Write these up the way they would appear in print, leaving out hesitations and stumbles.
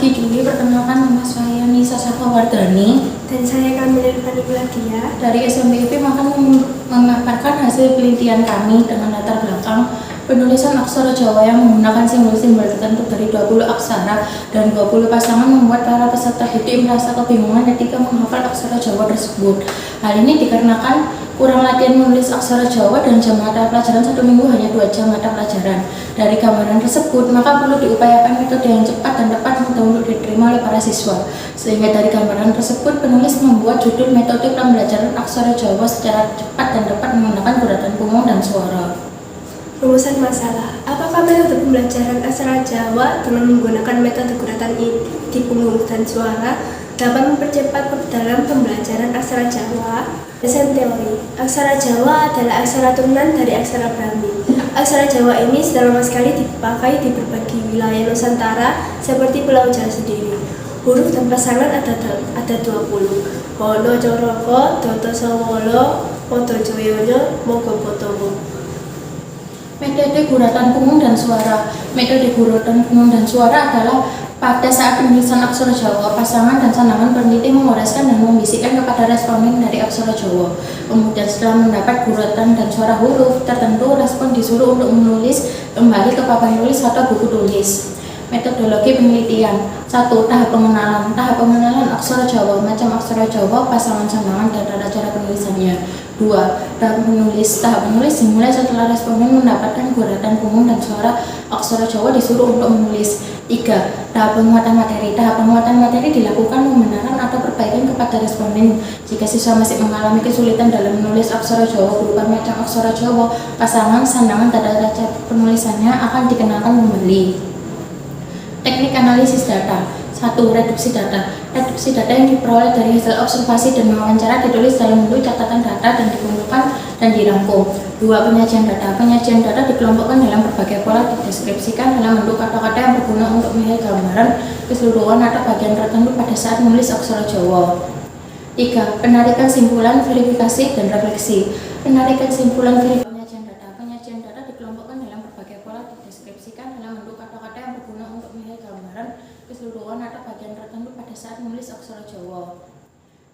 pagi Juli, perkenalkan nama saya Nisa Sakawardhani Dan saya Kamila Irfani dari SMPIP akan memaparkan hasil penelitian kami dengan latar belakang penulisan aksara Jawa yang menggunakan simbol-simbol tertentu dari 20 aksara dan 20 pasangan membuat para peserta didik merasa kebingungan ketika menghafal aksara Jawa tersebut. Hal ini dikarenakan kurang latihan menulis aksara Jawa dan jam mata pelajaran 1 minggu hanya 2 jam mata pelajaran. Dari gambaran tersebut, maka perlu diupayakan metode yang cepat dan tepat untuk diterima oleh para siswa. Sehingga dari gambaran tersebut, penulis membuat judul metode pembelajaran aksara Jawa secara cepat dan tepat menggunakan guratan punggung dan suara. Rumusan masalah. Apakah metode pembelajaran aksara Jawa dengan menggunakan metode guratan di punggung dan suara dapat mempercepat dalam pembelajaran aksara Jawa? Dasar teori. Aksara Jawa adalah aksara turunan dari aksara Brahmi. Aksara Jawa ini sudah lama sekali dipakai di berbagai wilayah Nusantara seperti Pulau Jawa sendiri. Huruf dan pasangan ada 20. Hono Coroko, Doto Sawolo, Podo Joyono, Mogo Potomo. Metode guratan punggung dan suara. Metode guratan punggung dan suara adalah pada saat penulisan aksara Jawa, pasangan dan sandangan peneliti memoreskan dan membisikkan kepada responden dari aksara Jawa. Kemudian setelah mendapat guratan dan suara huruf tertentu, respon disuruh untuk menulis kembali ke papan tulis atau buku tulis. Metodologi penelitian. 1. Tahap pengenalan. Tahap pengenalan aksara Jawa, macam aksara Jawa, pasangan sandangan, dan tata cara penulisannya. 2. Tahap menulis. Tahap menulis dimulai setelah responden mendapatkan guratan punggung dan suara aksara Jawa disuruh untuk menulis. 3. Tahap penguatan materi. Tahap penguatan materi dilakukan pembenaran atau perbaikan kepada responden. Jika siswa masih mengalami kesulitan dalam menulis aksara Jawa berupa macam aksara Jawa, pasangan, sandangan, tata cara penulisannya akan dikenalkan kembali. Teknik analisis data. 1. Reduksi data. Reduksi data yang diperoleh dari hasil observasi dan wawancara ditulis dalam bentuk catatan data dan dikumpulkan dan dirangkum. 2. Penyajian data. Penyajian data dikelompokkan dalam berbagai pola dideskripsikan dalam bentuk kata-kata yang berguna untuk melihat gambaran keseluruhan atau bagian tertentu pada saat menulis aksara Jawa. 3. Penarikan simpulan, verifikasi, dan refleksi. Penarikan simpulan, verifikasi. Penyajian data dikelompokkan dalam berbagai pola dideskripsikan dalam bentuk kata-kata yang berguna untuk melihat gambaran keseluruhan atau bagian tertentu pada saat menulis aksara Jawa.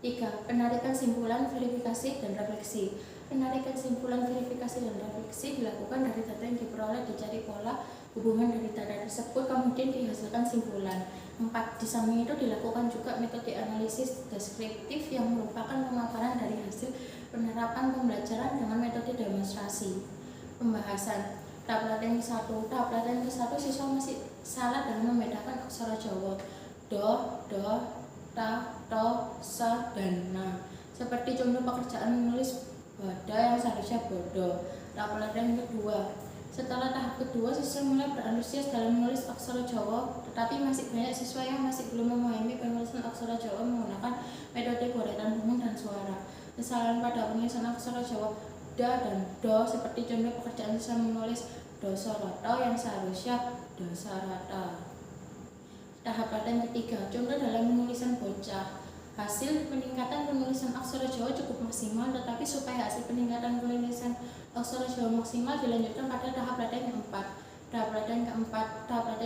3. Penarikan simpulan, verifikasi, dan refleksi. Penarikan simpulan, verifikasi, dan refleksi dilakukan dari data yang diperoleh, dicari pola hubungan dari data tersebut, kemudian dihasilkan simpulan. 4. Di samping itu dilakukan juga metode analisis deskriptif yang merupakan pemaparan dari hasil penerapan pembelajaran dengan metode demonstrasi. Pembahasan. Tahap latihan ke-1. Tahap latihan ke-1 siswa masih salah dalam membedakan aksara Jawa do, ta, to, sa, dan na. Seperti contoh pekerjaan menulis bada yang seharusnya bodo. Tahap latihan kedua. Setelah tahap kedua, siswa mulai berantusias dalam menulis aksara Jawa, tetapi masih banyak siswa yang masih belum memahami penulisan aksara Jawa menggunakan metode guratan punggung dan suara. Kesalahan pada penulisan aksara Jawa da dan do, seperti contoh pekerjaan siswa menulis dosorata yang seharusnya dosarata. Tahap latihan ketiga. Contoh dalam penulisan bocah. Hasil peningkatan penulisan aksara Jawa cukup maksimal, tetapi supaya hasil peningkatan penulisan aksara Jawa maksimal dilanjutkan pada tahap latihan keempat. Tahap latihan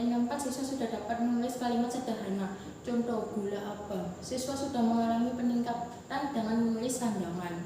keempat, siswa sudah dapat menulis kalimat sederhana. Contoh, gula abang. Siswa sudah mengalami peningkatan dengan menulis sandangan.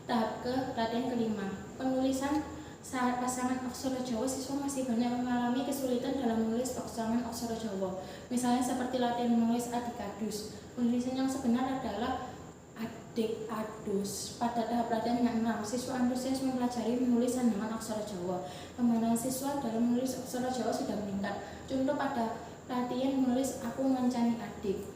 Tahap latihan kelima. Penulisan saat pasangan aksara Jawa, siswa masih banyak mengalami kesulitan dalam menulis pasangan aksara Jawa. Misalnya seperti latihan menulis adik-adus. Penulisan yang sebenar adalah adik-adus. Pada tahap latihan yang 6, siswa antusias mempelajari menulis sandangan aksara Jawa. Kemampuan siswa dalam menulis aksara Jawa sudah meningkat. Contoh pada latihan menulis aku mencari adik.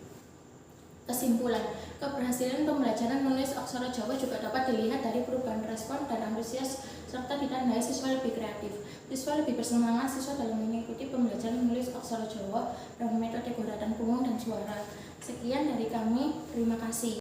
Kesimpulan, keberhasilan pembelajaran menulis aksara Jawa juga dapat dilihat dari perubahan respon dan antusias serta ditandai siswa lebih kreatif. Siswa lebih bersemangat, siswa dalam mengikuti pembelajaran menulis aksara Jawa dengan metode guratan punggung dan suara. Sekian dari kami, terima kasih.